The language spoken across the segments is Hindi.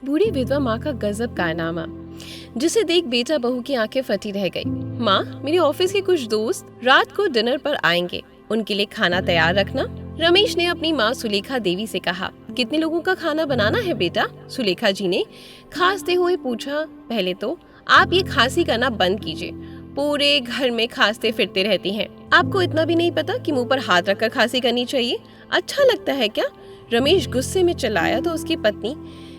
बूढ़ी विधवा माँ का गजब कारनामा, जिसे देख बेटा बहू की आंखें फटी रह गई। माँ, मेरे ऑफिस के कुछ दोस्त रात को डिनर पर आएंगे, उनके लिए खाना तैयार रखना। रमेश ने अपनी माँ सुलेखा देवी से कहा। कितने लोगों का खाना बनाना है बेटा? सुलेखा जी ने खांसते हुए पूछा। पहले तो आप ये खांसी करना बंद कीजिए, पूरे घर में खांसते फिरते रहती हैं। आपको इतना भी नहीं पता कि मुंह पर हाथ रखकर खांसी करनी चाहिए? अच्छा लगता है क्या? रमेश गुस्से में चिल्लाया तो उसकी पत्नी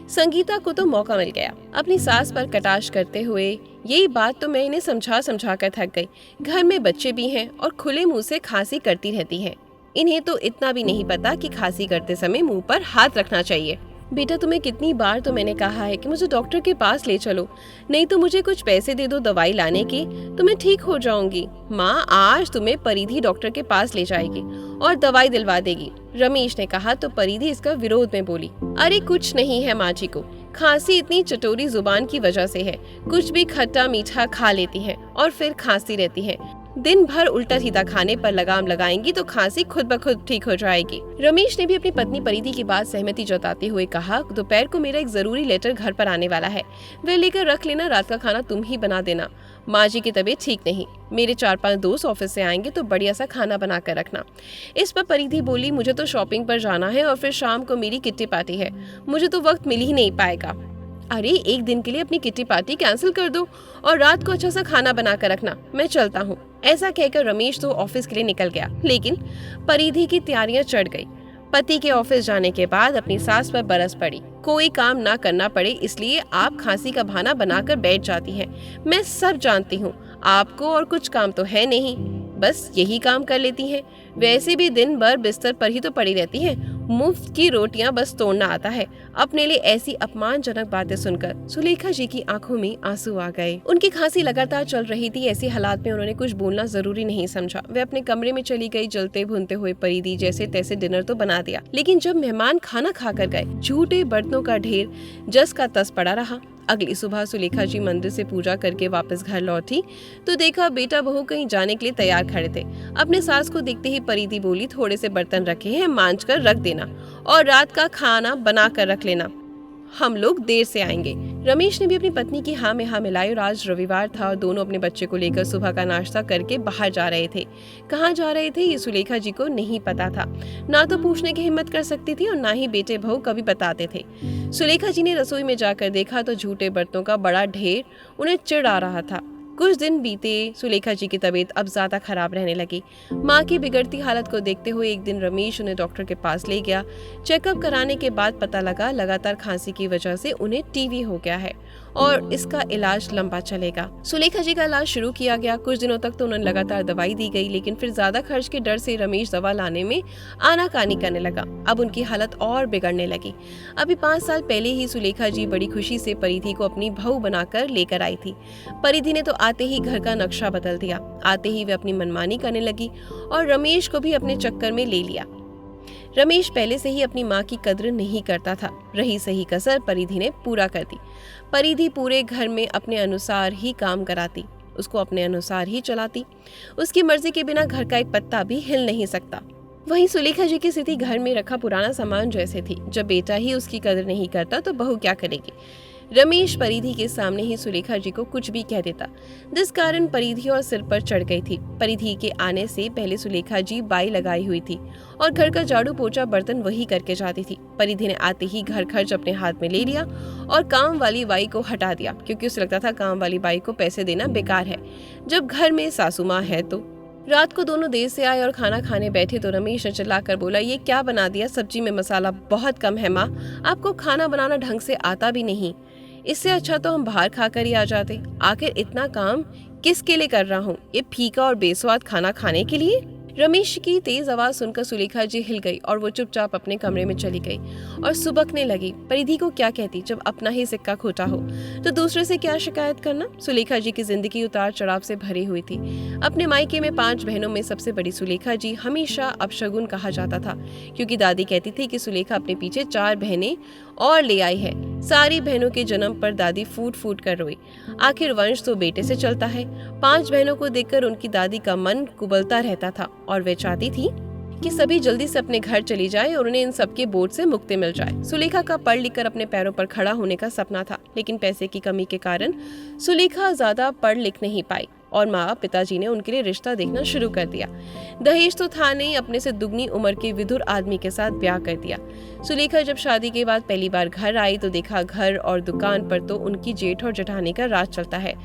संगीता को तो मौका मिल गया अपनी सास पर कटाक्ष करते हुए। यही बात तो मैं इन्हें समझा कर थक गई। घर में बच्चे भी हैं और खुले मुंह से खांसी करती रहती हैं। इन्हें तो इतना भी नहीं पता कि खांसी करते समय मुंह पर हाथ रखना चाहिए। बेटा, तुम्हें कितनी बार तो मैंने कहा है कि मुझे डॉक्टर के पास ले चलो, नहीं तो मुझे कुछ पैसे दे दो दवाई लाने की, तो मैं ठीक हो जाऊंगी। माँ, आज तुम्हें परिधि डॉक्टर के पास ले जाएगी और दवाई दिलवा देगी, रमेश ने कहा तो परिधि इसका विरोध में बोली। अरे कुछ नहीं है माँ जी को, खांसी इतनी चटोरी जुबान की वजह से है। कुछ भी खट्टा मीठा खा लेती है और फिर खांसती रहती है। दिन भर उल्टा सीधा खाने पर लगाम लगाएंगी तो खांसी खुद ब खुद ठीक हो जाएगी। रमेश ने भी अपनी पत्नी परिधि की बात सहमति जताते हुए कहा, दोपहर को मेरा एक जरूरी लेटर घर पर आने वाला है, वह लेकर रख लेना, रात का खाना तुम ही बना देना। माँ जी की तबीयत ठीक नहीं, मेरे 4-5 दोस्त ऑफिस से आएंगे तो बढ़िया सा खाना बना कर रखना। इस पर परिधि बोली, मुझे तो शॉपिंग पर जाना है और फिर शाम को मेरी किट्टी पार्टी है, मुझे तो वक्त मिल ही नहीं पाएगा। अरे एक दिन के लिए अपनी किट्टी पार्टी कैंसिल कर दो और रात को अच्छा सा खाना बना कर रखना, मैं चलता हूँ। ऐसा कहकर रमेश तो ऑफिस के लिए निकल गया, लेकिन परिधि की तैयारियां चढ़ गई। पति के ऑफिस जाने के बाद अपनी सास पर बरस पड़ी। कोई काम ना करना पड़े इसलिए आप खांसी का बहाना बनाकर बैठ जाती हैं। मैं सब जानती हूँ, आपको और कुछ काम तो है नहीं, बस यही काम कर लेती हैं। वैसे भी दिन भर बिस्तर पर ही तो पड़ी रहती हैं, मुफ्त की रोटियां बस तोड़ना आता है। अपने लिए ऐसी अपमानजनक बातें सुनकर सुलेखा जी की आंखों में आंसू आ गए। उनकी खांसी लगातार चल रही थी। ऐसी हालात में उन्होंने कुछ बोलना जरूरी नहीं समझा। वे अपने कमरे में चली गई। जलते भुनते हुए परिधि जैसे तैसे डिनर तो बना दिया, लेकिन जब मेहमान खाना खाकर गए, झूठे बर्तनों का ढेर जस का तस पड़ा रहा। अगली सुबह सुलेखा जी मंदिर से पूजा करके वापस घर लौटी तो देखा बेटा बहू कहीं जाने के लिए तैयार खड़े थे। अपने सास को देखते ही परिधि बोली, थोड़े से बर्तन रखे हैं, मांज कर रख देना और रात का खाना बना कर रख लेना, हम लोग देर से आएंगे। रमेश ने भी अपनी पत्नी की हाँ में हाँ मिलाई और आज रविवार था और दोनों अपने बच्चे को लेकर सुबह का नाश्ता करके बाहर जा रहे थे। कहाँ जा रहे थे ये सुलेखा जी को नहीं पता था, ना तो पूछने की हिम्मत कर सकती थी और ना ही बेटे बहू कभी बताते थे। सुलेखा जी ने रसोई में जाकर देखा तो झूठे बर्तनों का बड़ा ढेर उन्हें चिढ़ आ रहा था। कुछ दिन बीते, सुलेखा जी की तबीयत अब ज्यादा खराब रहने लगी। माँ की बिगड़ती हालत को देखते हुए एक दिन रमेश उन्हें डॉक्टर के पास ले गया। चेकअप कराने के बाद पता लगा लगातार खांसी की वजह से उन्हें टीबी हो गया है और इसका इलाज लंबा चलेगा। सुलेखा जी का इलाज शुरू किया गया। कुछ दिनों तक तो उन्हें लगातार दवाई दी गई, लेकिन फिर ज्यादा खर्च के डर से रमेश दवा लाने में आनाकानी करने लगा। अब उनकी हालत और बिगड़ने लगी। अभी 5 साल पहले ही सुलेखा जी बड़ी खुशी से परिधि को अपनी बहू बनाकर लेकर आई थी। परिधि ने तो आते ही घर का नक्शा बदल दिया। आते ही वे अपनी मनमानी करने लगी और रमेश को भी अपने चक्कर में ले लिया। रमेश पहले से ही अपनी माँ की कद्र नहीं करता था। रही सही कसर परिधि ने पूरा कर दी। परिधि पूरे घर में अपने अनुसार ही काम कराती, उसको अपने अनुसार ही चलाती। उसकी मर्जी के बिना घर का एक पत्ता भी हिल नहीं सकता। वहीं सुलेखा जी की स्थिति घर में रखा पुराना सामान जैसे थी। जब बेटा ही उसकी कद्र नहीं करता तो बहू क्या करेगी। रमेश परिधि के सामने ही सुलेखा जी को कुछ भी कह देता, जिस कारण परिधि और सिर पर चढ़ गई थी। परिधि के आने से पहले सुलेखा जी बाई लगाई हुई थी और घर का झाड़ू पोछा बर्तन वही करके जाती थी। परिधि ने आते ही घर खर्च अपने हाथ में ले लिया और काम वाली बाई को हटा दिया, क्योंकि उसे लगता था काम वाली बाई को पैसे देना बेकार है जब घर में सासू माँ है तो। रात को दोनों देर से आए और खाना खाने बैठे तो रमेश ने चिल्लाकर बोला, ये क्या बना दिया? सब्जी में मसाला बहुत कम है माँ, आपको खाना बनाना ढंग से आता भी नहीं। इससे अच्छा तो हम बाहर खाकर ही आ जाते। आखिर इतना काम किसके लिए कर रहा हूँ? ये फीका और बेस्वाद खाना खाने के लिए? रमेश की तेज आवाज सुनकर सुलेखा जी हिल गई और वो चुपचाप अपने कमरे में चली गई और सुबकने लगी। परिधि को क्या कहती, जब अपना ही सिक्का खोटा हो तो दूसरे से क्या शिकायत करना। सुलेखा जी की जिंदगी उतार चढ़ाव से भरी हुई थी। अपने मायके में 5 बहनों में सबसे बड़ी सुलेखा जी हमेशा अपशगुन कहा जाता था, क्योंकि दादी कहती थी कि सुलेखा अपने पीछे 4 बहनें और ले आई है। सारी बहनों के जन्म पर दादी फूट फूट कर रोई। आखिर वंश तो बेटे से चलता है। 5 बहनों को देखकर उनकी दादी का मन कुबलता रहता था और वे चाहती थी कि सभी जल्दी से अपने घर चली जाए और उन्हें इन सबके बोझ से मुक्ति मिल जाए। सुलेखा का पढ़ लिख कर अपने पैरों पर खड़ा होने का सपना था, लेकिन पैसे की कमी के कारण सुलेखा ज्यादा पढ़ लिख नहीं पाई और माँ पिताजी ने उनके लिए रिश्ता देखना शुरू कर दिया। दहेज तो था नहीं, अपने से दुगनी उम्र के विधुर आदमी के साथ ब्याह कर दिया। सुलेखा जब शादी के बाद पहली बार घर आई तो देखा घर और दुकान पर तो उनकी जेठ और जेठानी का राज चलता है।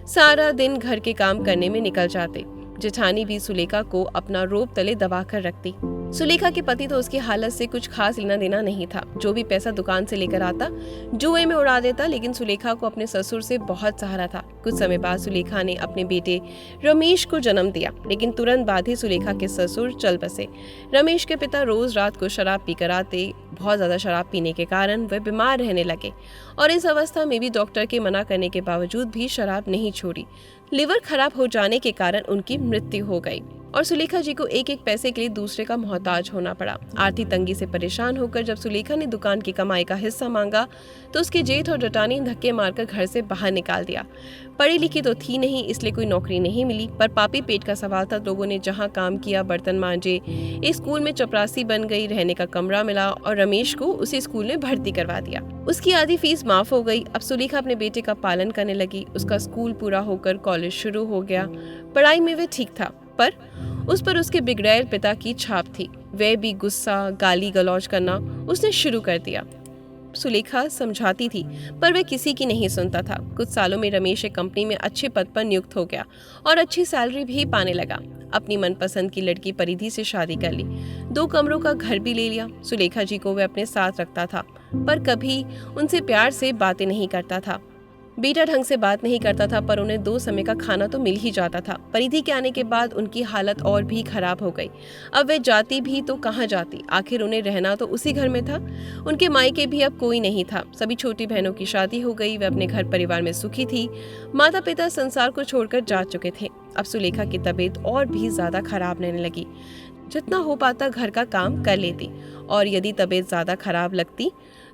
सारा दिन घर के काम करने में निकल जाते। जेठानी भी सुलेखा को अपना रोब तले दबा कर रखती। सुलेखा के पति तो उसकी हालत से कुछ खास लेना देना नहीं था। जो भी पैसा दुकान से लेकर आता जुए में उड़ा देता, लेकिन सुलेखा को अपने ससुर से बहुत सहारा था। कुछ समय बाद सुलेखा ने अपने बेटे रमेश को जन्म दिया, लेकिन तुरंत बाद ही सुलेखा के ससुर चल बसे। रमेश के पिता रोज रात को शराब पीकर आते। बहुत ज्यादा शराब पीने के कारण वे बीमार रहने लगे और इस अवस्था में भी डॉक्टर के मना करने के बावजूद भी शराब नहीं छोड़ी। लिवर खराब हो जाने के कारण उनकी मृत्यु हो गई और सुलेखा जी को एक एक पैसे के लिए दूसरे का मोहताज होना पड़ा। आर्थिक तंगी से परेशान होकर जब सुलेखा ने दुकान की कमाई का हिस्सा मांगा तो उसके जेठ और जेठानी ने धक्के मारकर घर से बाहर निकाल दिया। पढ़ी लिखी तो थी नहीं, इसलिए कोई नौकरी नहीं मिली, पर पापी पेट का सवाल था। लोगों ने जहाँ काम किया, बर्तन मांजे, एक स्कूल में चपरासी बन गई, रहने का कमरा मिला और रमेश को उसी स्कूल में भर्ती करवा दिया। उसकी आधी फीस माफ हो गई। अब सुलेखा अपने बेटे का पालन करने लगी। उसका स्कूल पूरा होकर कॉलेज शुरू हो गया। पढ़ाई में वह ठीक था, पर उस पर उसके बिगड़ैल पिता की छाप थी। वह भी गुस्सा, गाली गलौज करना उसने शुरू कर दिया। सुलेखा समझाती थी, पर वह किसी की नहीं सुनता था। कुछ सालों में रमेश एक कंपनी में अच्छे पद पर नियुक्त हो गया और अच्छी सैलरी भी पाने लगा। अपनी मनपसंद की लड़की परिधि से शादी कर ली। 2 कमरों का घर भी ले लिया। सुलेखा जी को वह अपने साथ रखता था, पर कभी उनसे प्यार से बातें नहीं करता था। बेटा ढंग से बात नहीं करता था, पर उन्हें 2 समय का खाना तो मिल ही जाता था। परिधि के आने के बाद उनकी हालत और भी खराब हो गई। अब वे जाती भी तो कहाँ जाती, आखिर उन्हें रहना तो उसी घर में था। उनके मायके भी अब कोई नहीं था। सभी छोटी बहनों की शादी हो गई। वे अपने घर परिवार में सुखी थी। माता पिता संसार को छोड़कर जा चुके थे। अब सुलेखा की तबीयत और भी ज्यादा खराब रहने लगी। जितना हो पाता घर का काम कर लेती और यदि तबीयत ज्यादा खराब लगती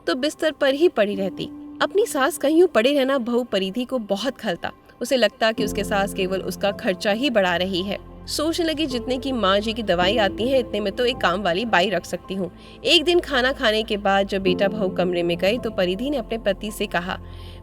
तो बिस्तर पर ही पड़ी रहती। अपनी सास कहीं यूं पड़े रहना बहू परिधि को बहुत खलता। उसे लगता कि उसके सास केवल उसका खर्चा ही बढ़ा रही है। सोचने लगी, जितने की माँ जी की दवाई आती है इतने में तो एक काम वाली बाई रख सकती हूँ। एक दिन खाना खाने के बाद जब बेटा बहू कमरे में गए तो परिधि ने अपने पति से कहा,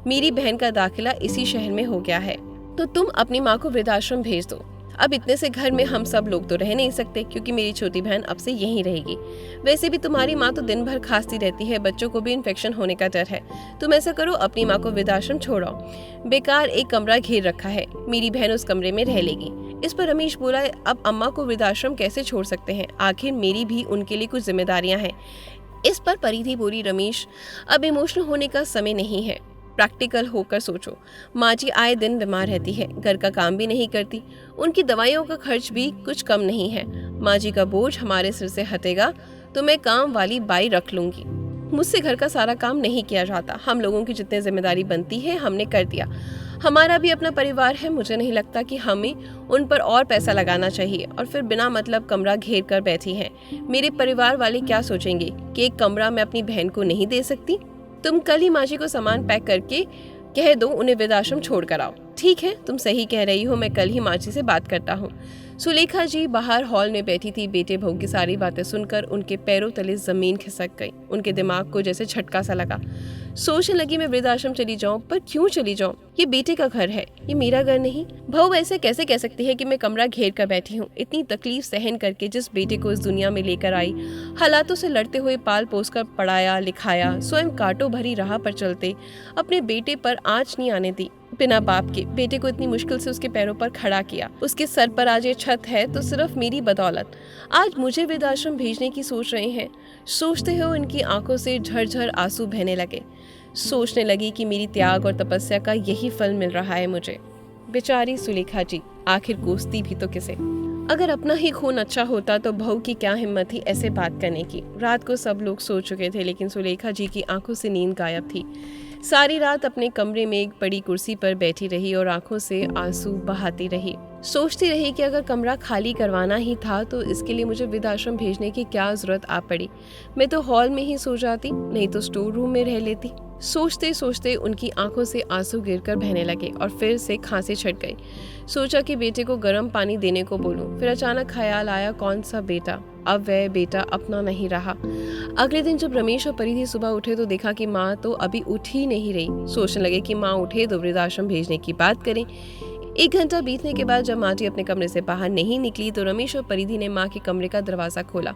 मेरी बहन का दाखिला इसी शहर में हो गया है, तो तुम अपनी माँ को वृद्धाश्रम भेज दो। अब इतने से घर में हम सब लोग तो रह नहीं सकते, क्योंकि मेरी छोटी बहन अब से यहीं रहेगी। वैसे भी तुम्हारी माँ तो दिन भर खांसती रहती है, बच्चों को भी इन्फेक्शन होने का डर है। तुम ऐसा करो, अपनी माँ को वृद्धाश्रम छोड़ाओ। बेकार एक कमरा घेर रखा है, मेरी बहन उस कमरे में रह लेगी। इस पर रमेश बोला, अब अम्मा को वृद्धाश्रम कैसे छोड़ सकते हैं, आखिर मेरी भी उनके लिए कुछ जिम्मेदारियां हैं। इस पर परिधि बोली, रमेश अब इमोशनल होने का समय नहीं है, प्रैक्टिकल होकर सोचो। माँ जी आए दिन बीमार रहती है, घर का काम भी नहीं करती, उनकी दवाइयों का खर्च भी कुछ कम नहीं है। माँ जी का बोझ हमारे सिर से हटेगा तो मैं काम वाली बाई रख लूंगी। मुझसे घर का सारा काम नहीं किया जाता। हम लोगों की जितनी जिम्मेदारी बनती है हमने कर दिया। हमारा भी अपना परिवार है, मुझे नहीं लगता कि हमें उन पर और पैसा लगाना चाहिए और फिर बिना मतलब कमरा घेर कर बैठी हैं। मेरे परिवार वाले क्या सोचेंगे कि एक कमरा मैं अपनी बहन को नहीं दे सकती। तुम कल ही माँ जी को सामान पैक करके कह दो उन्हें वृद्धाश्रम छोड़ कर आओ। ठीक है, तुम सही कह रही हो, मैं कल ही माँ जी से बात करता हूँ। सुलेखा जी बाहर हॉल में बैठी थी। बेटे बहू की सारी बातें सुनकर उनके पैरों तले जमीन खिसक गई। उनके दिमाग को जैसे झटका सा लगा। सोचने लगी, मैं वृद्धाश्रम चली जाऊं, पर क्यों चली जाऊं? ये बेटे का घर है, ये मेरा घर नहीं। बहू ऐसे कैसे कह सकती है कि मैं कमरा घेर कर बैठी हूँ? इतनी तकलीफ सहन करके जिस बेटे को इस दुनिया में लेकर आई, हालातों से लड़ते हुए पाल पोस कर पढ़ाया लिखाया, स्वयं कांटों भरी राह पर चलते अपने बेटे पर आंच नहीं आने दी। बिना बाप के बेटे को इतनी मुश्किल से उसके पैरों पर खड़ा किया। उसके सर पर आज ये छत है तो सिर्फ मेरी बदौलत। आज मुझे वृद्धाश्रम भेजने की सोच रहे हैं। सोचते हो इनकी आंखों से झरझर आंसू बहने लगे। सोचने लगी कि मेरी त्याग और तपस्या का यही फल मिल रहा है मुझे। बेचारी सुलेखा जी, आखिर कोसती भी तो किसे? अगर अपना ही खून अच्छा होता तो बहू की क्या हिम्मत थी ऐसे बात करने की। रात को सब लोग सो चुके थे, लेकिन सुलेखा जी की आंखों से नींद गायब थी। सारी रात अपने कमरे में एक बड़ी कुर्सी पर बैठी रही और आंखों से आंसू बहाती रही। सोचती रही कि अगर कमरा खाली करवाना ही था तो इसके लिए मुझे वृद्धाश्रम भेजने की क्या जरूरत आ पड़ी। मैं तो हॉल में ही सो जाती, नहीं तो स्टोर रूम में रह लेती। सोचते सोचते उनकी आंखों से आंसू गिरकर बहने लगे और फिर से खांसी छट गई। सोचा कि बेटे को गर्म पानी देने को बोलूं, फिर अचानक ख्याल आया कौन सा बेटा, अब वह बेटा अपना नहीं रहा। अगले दिन जब रमेश और परिधि सुबह उठे तो देखा कि माँ तो अभी उठ ही नहीं रही। सोचने लगे कि माँ उठे तो वृद्धाश्रम भेजने की बात करें। 1 घंटा बीतने के बाद जब माँ जी अपने कमरे से बाहर नहीं निकली तो रमेश और परिधि ने माँ के कमरे का दरवाजा खोला।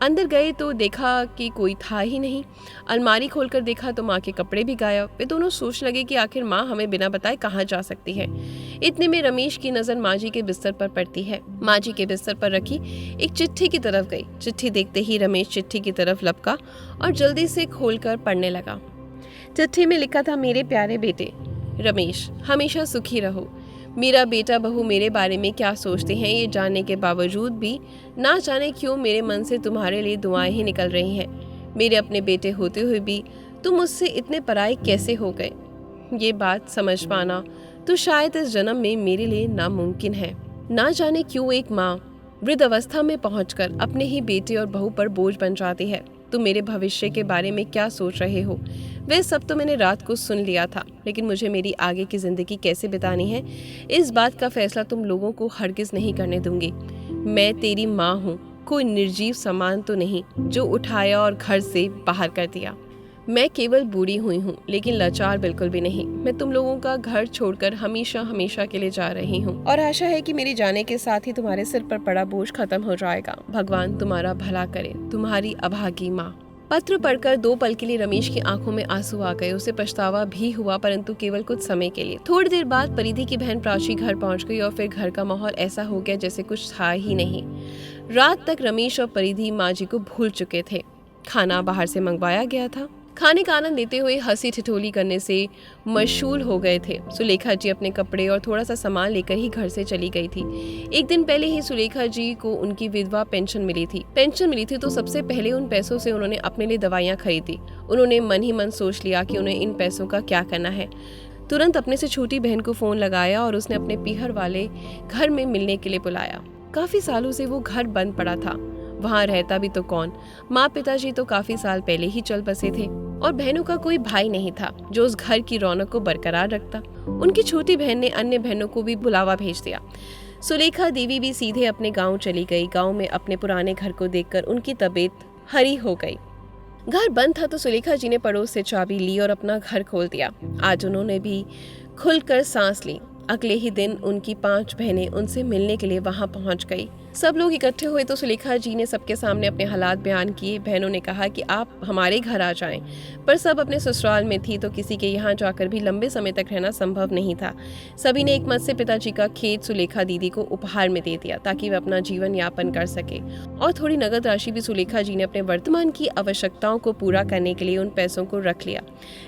अंदर गए तो देखा कि कोई था ही नहीं। अलमारी खोलकर देखा तो माँ के कपड़े भी गायब। वे दोनों सोचने लगे कि आखिर माँ हमें बिना बताए कहाँ जा सकती है। इतने में रमेश की नजर माँ जी के बिस्तर पर पड़ती है। माँ जी के बिस्तर पर रखी एक चिट्ठी की तरफ गई। चिट्ठी देखते ही रमेश चिट्ठी की तरफ लपका और जल्दी से खोलकर पढ़ने लगा। चिट्ठी में लिखा था, मेरे प्यारे बेटे रमेश, हमेशा सुखी रहो। मेरा बेटा बहू मेरे बारे में क्या सोचते हैं ये जानने के बावजूद भी ना जाने क्यों मेरे मन से तुम्हारे लिए दुआएं ही निकल रही हैं। मेरे अपने बेटे होते हुए भी तुम मुझसे इतने पराये कैसे हो गए? ये बात समझ पाना तो शायद इस जन्म में मेरे लिए नामुमकिन है। ना जाने क्यों एक माँ वृद्ध अवस्था में पहुंचकर अपने ही बेटे और बहू पर बोझ बन जाती है। तुम मेरे भविष्य के बारे में क्या सोच रहे हो? वह सब तो मैंने रात को सुन लिया था, लेकिन मुझे मेरी आगे की जिंदगी कैसे बितानी है इस बात का फैसला तुम लोगों को हरगिज नहीं करने दूंगी। मैं तेरी माँ हूँ, कोई निर्जीव सामान तो नहीं जो उठाया और घर से बाहर कर दिया। मैं केवल बूढ़ी हुई हूँ, लेकिन लाचार बिल्कुल भी नहीं। मैं तुम लोगों का घर छोड़कर हमेशा हमेशा के लिए जा रही हूँ और आशा है कि मेरे जाने के साथ ही तुम्हारे सिर पर पड़ा बोझ खत्म हो जाएगा। भगवान तुम्हारा भला करे। तुम्हारी अभागी माँ। पत्र पढ़कर 2 पल के लिए रमेश की आंखों में आंसू आ गए। उसे पछतावा भी हुआ, परंतु केवल कुछ समय के लिए। थोड़ी देर बाद परिधि की बहन प्राची घर पहुंच गई और फिर घर का माहौल ऐसा हो गया जैसे कुछ था ही नहीं। रात तक रमेश और परिधि माँ जी को भूल चुके थे। खाना बाहर से मंगवाया गया था। खाने का आनंद लेते हुए हंसी ठिठोली करने से मशगूल हो गए थे। सुलेखा जी अपने कपड़े और थोड़ा सा सामान लेकर ही घर से चली गई थी। 1 दिन पहले ही सुलेखा जी को उनकी विधवा पेंशन मिली थी तो सबसे पहले उन पैसों से उन्होंने अपने लिए दवाइयाँ खरीदी। उन्होंने मन ही मन सोच लिया कि उन्हें इन पैसों का क्या करना है। तुरंत अपने से छोटी बहन को फोन लगाया और उसने अपने पीहर वाले घर में मिलने के लिए बुलाया। काफी सालों से वो घर बंद पड़ा था, वहाँ रहता भी तो कौन। माँ पिताजी तो काफी साल पहले ही चल बसे थे और बहनों का कोई भाई नहीं था जो उस घर की रौनक को बरकरार रखता। उनकी छोटी बहन ने अन्य बहनों को भी बुलावा भेज दिया। सुलेखा देवी भी सीधे अपने गांव चली गई। गांव में अपने पुराने घर को देखकर उनकी तबीयत हरी हो गई। घर बंद था तो सुलेखा जी ने पड़ोस से चाबी ली और अपना घर खोल दिया। आज उन्होंने भी खुलकर सांस ली। अगले ही दिन उनकी 5 बहनें उनसे मिलने के लिए वहां पहुंच गई। सब लोग इकट्ठे हुए तो सुलेखा जी ने सबके सामने अपने हालात बयान किए। बहनों ने कहा कि आप हमारे घर आ जाएं, पर सब अपने ससुराल में थी तो किसी के यहाँ जाकर भी लंबे समय तक रहना संभव नहीं था। सभी ने एक मत से पिताजी का खेत सुलेखा दीदी को उपहार में दे दिया ताकि वे अपना जीवन यापन कर सके, और थोड़ी नगद राशि भी सुलेखा जी ने अपने वर्तमान की आवश्यकताओं को पूरा करने के लिए उन पैसों को रख लिया,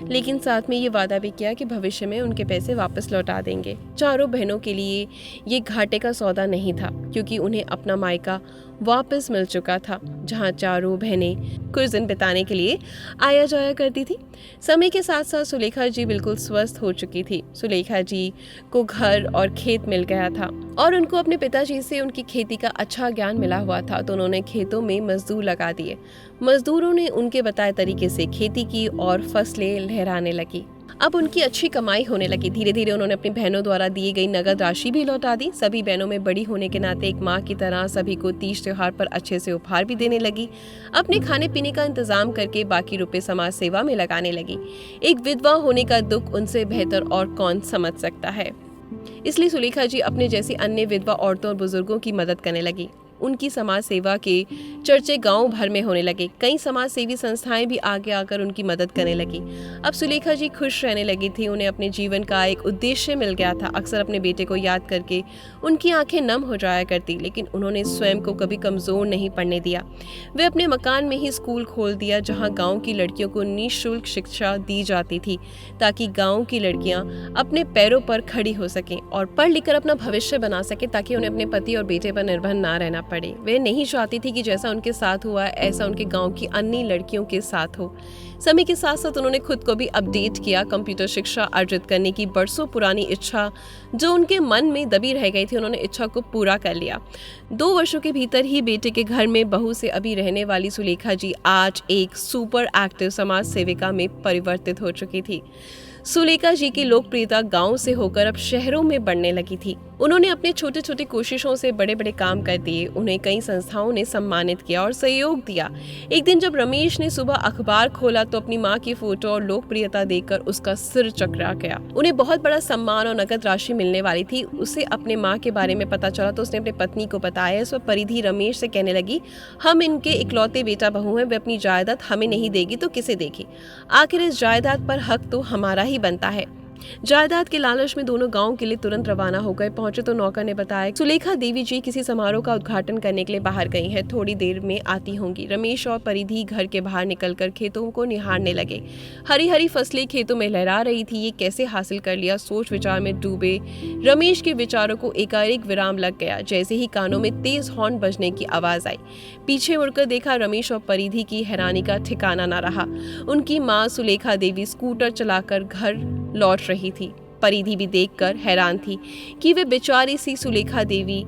लेकिन साथ में ये वादा भी किया कि भविष्य में उनके पैसे वापस लौटा देंगे। चारों बहनों के लिए ये घाटे का सौदा नहीं था, क्योंकि उन्हें अपना मायका वापस मिल चुका था, जहां चारों बहनें कुछ दिन बिताने के लिए आया जाया करती थी। समय के साथ साथ सुलेखा जी बिल्कुल स्वस्थ हो चुकी थी। सुलेखा जी को घर और खेत मिल गया था और उनको अपने पिताजी से उनकी खेती का अच्छा ज्ञान मिला हुआ था, तो उन्होंने खेतों में मजदूर लगा दिए। मजदूरों ने उनके बताए तरीके से खेती की और फसलें लहराने लगी। अब उनकी अच्छी कमाई होने लगी। धीरे धीरे उन्होंने अपनी बहनों द्वारा दी गई नगद राशि भी लौटा दी। सभी बहनों में बड़ी होने के नाते एक माँ की तरह सभी को तीज त्योहार पर अच्छे से उपहार भी देने लगी। अपने खाने पीने का इंतजाम करके बाकी रुपए समाज सेवा में लगाने लगी। एक विधवा होने का दुख उनसे बेहतर और कौन समझ सकता है। इसलिए सुलेखा जी अपने जैसी अन्य विधवा औरतों और बुजुर्गों की मदद करने लगी। उनकी समाज सेवा के चर्चे गांव भर में होने लगे। कई समाज सेवी संस्थाएं भी आगे आकर उनकी मदद करने लगी। अब सुलेखा जी खुश रहने लगी थी। उन्हें अपने जीवन का एक उद्देश्य मिल गया था। अक्सर अपने बेटे को याद करके उनकी आंखें नम हो जाया करती, लेकिन उन्होंने स्वयं को कभी कमजोर नहीं पड़ने दिया। वे अपने मकान में ही स्कूल खोल दिया, जहाँ गाँव की लड़कियों को निःशुल्क शिक्षा दी जाती थी, ताकि गाँव की लड़कियाँ अपने पैरों पर खड़ी हो सकें और पढ़ लिख कर अपना भविष्य बना सके, ताकि उन्हें अपने पति और बेटे पर निर्भर ना रहना पड़े। वह नहीं चाहती थी कि जैसा उनके साथ हुआ ऐसा उनके गांव की अन्य लड़कियों के साथ हो। समय के साथ साथ उन्होंने खुद को भी अपडेट किया। कंप्यूटर शिक्षा अर्जित करने की बरसों पुरानी इच्छा जो उनके मन में दबी रह गई थी, उन्होंने इच्छा को पूरा कर लिया। 2 वर्षों के भीतर ही बेटे के घर में बहू से अभी रहने वाली सुलेखा जी आज एक सुपर एक्टिव समाज सेविका में परिवर्तित हो चुकी थी। सुलेखा जी की लोकप्रियता गांव से होकर अब शहरों में बढ़ने लगी थी। उन्होंने अपने छोटे छोटे कोशिशों से बड़े बड़े काम कर दिए। उन्हें कई संस्थाओं ने सम्मानित किया और सहयोग दिया। एक दिन जब रमेश ने सुबह अखबार खोला तो अपनी मां की फोटो और लोकप्रियता देखकर उसका सिर चकरा गया। उन्हें बहुत बड़ा सम्मान और नकद राशि मिलने वाली थी। उसे अपने मां के बारे में पता चला तो उसने अपनी पत्नी को बताया। इस पर परिधि रमेश से कहने लगी, हम इनके इकलौते बेटा बहू हैं, वे अपनी जायदाद हमें नहीं देगी तो किसे देगी? आखिर इस जायदाद पर हक तो हमारा ही बनता है। जायदाद के लालच में दोनों गांव के लिए तुरंत रवाना हो गए। पहुंचे तो नौकर ने बताया सुलेखा देवी जी किसी समारोह का उद्घाटन करने के लिए बाहर गई हैं, थोड़ी देर में आती होंगी। रमेश और परिधि घर के बाहर निकलकर खेतों को निहारने लगे। हरी हरी फसलें खेतों में लहरा रही थी। ये कैसे हासिल कर लिया, सोच विचार में डूबे रमेश के विचारों को एकाएक विराम लग गया। जैसे ही कानों में तेज हॉर्न बजने की आवाज आई, पीछे मुड़कर देखा, रमेश और परिधि की हैरानी का ठिकाना न रहा। उनकी माँ सुलेखा देवी स्कूटर चलाकर घर लौट रही थी। परिधि भी देखकर हैरान थी कि वे बेचारी सी सुलेखा देवी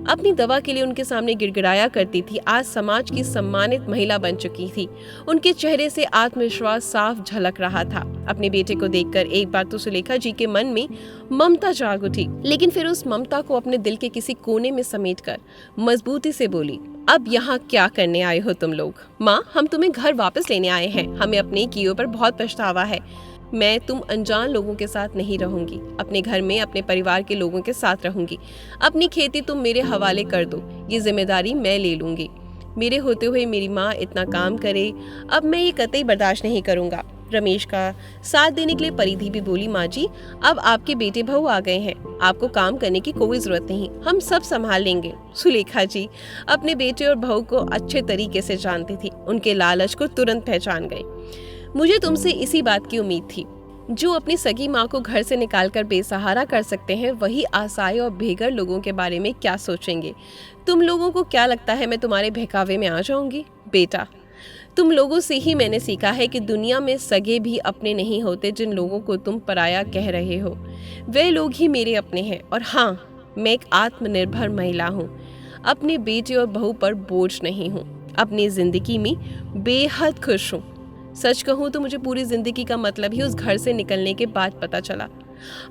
अपनी दवा के लिए उनके सामने गिड़गिड़ाया करती थी, आज समाज की सम्मानित महिला बन चुकी थी। उनके चेहरे से आत्मविश्वास साफ झलक रहा था। अपने बेटे को देखकर एक बार तो सुलेखा जी के मन में ममता जाग उठी, लेकिन फिर उस ममता को अपने दिल के किसी कोने में समेटकर मजबूती से बोली, अब यहाँ क्या करने आए हो तुम लोग? माँ, हम तुम्हें घर वापस लेने आए हैं। हमें अपने किए पर बहुत पछतावा है। मैं तुम अनजान लोगों के साथ नहीं रहूंगी, अपने घर में अपने परिवार के लोगों के साथ रहूंगी। अपनी खेती तुम मेरे हवाले कर दो, ये जिम्मेदारी मैं ले लूंगी। मेरे होते हुए मेरी माँ इतना काम करे, अब मैं ये कतई बर्दाश्त नहीं करूंगा। रमेश का साथ देने के लिए परिधि भी बोली, माँ जी अब आपके बेटे बहू आ गए हैं, आपको काम करने की कोई जरूरत नहीं, हम सब संभाल लेंगे। सुलेखा जी अपने बेटे और बहू को अच्छे तरीके से जानती थी, उनके लालच को तुरंत पहचान गई। मुझे तुमसे इसी बात की उम्मीद थी। जो अपनी सगी माँ को घर से निकालकर बेसहारा कर सकते हैं, वही असहाय और बेघर लोगों के बारे में क्या सोचेंगे? तुम लोगों को क्या लगता है मैं तुम्हारे बहकावे में आ जाऊंगी? बेटा, तुम लोगों से ही मैंने सीखा है कि दुनिया में सगे भी अपने नहीं होते। जिन लोगों को तुम पराया कह रहे हो वे लोग ही मेरे अपने हैं। और हाँ, मैं एक आत्मनिर्भर महिला हूँ, अपने बेटे और बहू पर बोझ नहीं हूँ, अपनी जिंदगी में बेहद खुश हूँ। सच कहूँ तो मुझे पूरी जिंदगी का मतलब ही उस घर से निकलने के बाद पता चला।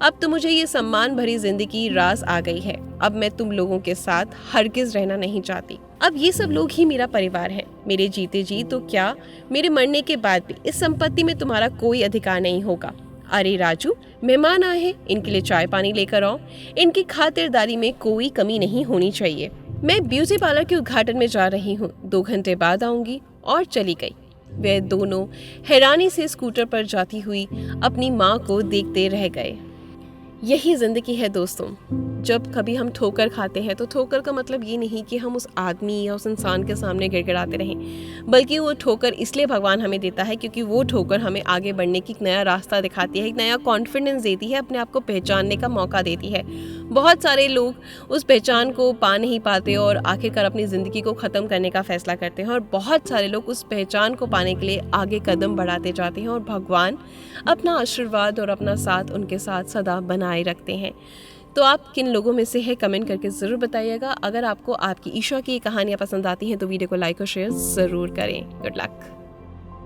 अब तो मुझे ये सम्मान भरी जिंदगी रास आ गई है। अब मैं तुम लोगों के साथ हरगिज रहना नहीं चाहती। अब ये सब लोग ही मेरा परिवार है। मेरे जीते जी तो क्या, मेरे मरने के बाद भी इस संपत्ति में तुम्हारा कोई अधिकार नहीं होगा। अरे राजू, मेहमान आए हैं, इनके लिए चाय पानी लेकर आओ। इनकी खातिरदारी में कोई कमी नहीं होनी चाहिए। मैं ब्यूटी पार्लर के उद्घाटन में जा रही हूँ, 2 घंटे बाद आऊंगी। और चली गई। वे दोनों हैरानी से स्कूटर पर जाती हुई अपनी माँ को देखते रह गए। यही जिंदगी है दोस्तों। जब कभी हम ठोकर खाते हैं तो ठोकर का मतलब ये नहीं कि हम उस आदमी या उस इंसान के सामने गिड़गिड़ाते रहें, बल्कि वो ठोकर इसलिए भगवान हमें देता है क्योंकि वो ठोकर हमें आगे बढ़ने की एक नया रास्ता दिखाती है, एक नया कॉन्फिडेंस देती है, अपने आप को पहचानने का मौका देती है। बहुत सारे लोग उस पहचान को पा नहीं पाते और आखिरकार अपनी ज़िंदगी को ख़त्म करने का फैसला करते हैं, और बहुत सारे लोग उस पहचान को पाने के लिए आगे कदम बढ़ाते जाते हैं और भगवान अपना आशीर्वाद और अपना साथ उनके साथ सदा बनाए रखते हैं। तो आप किन लोगों में से है, कमेंट करके ज़रूर बताइएगा। अगर आपको आपकी ईशा की कहानियाँ पसंद आती हैं तो वीडियो को लाइक और शेयर ज़रूर करें। Good luck.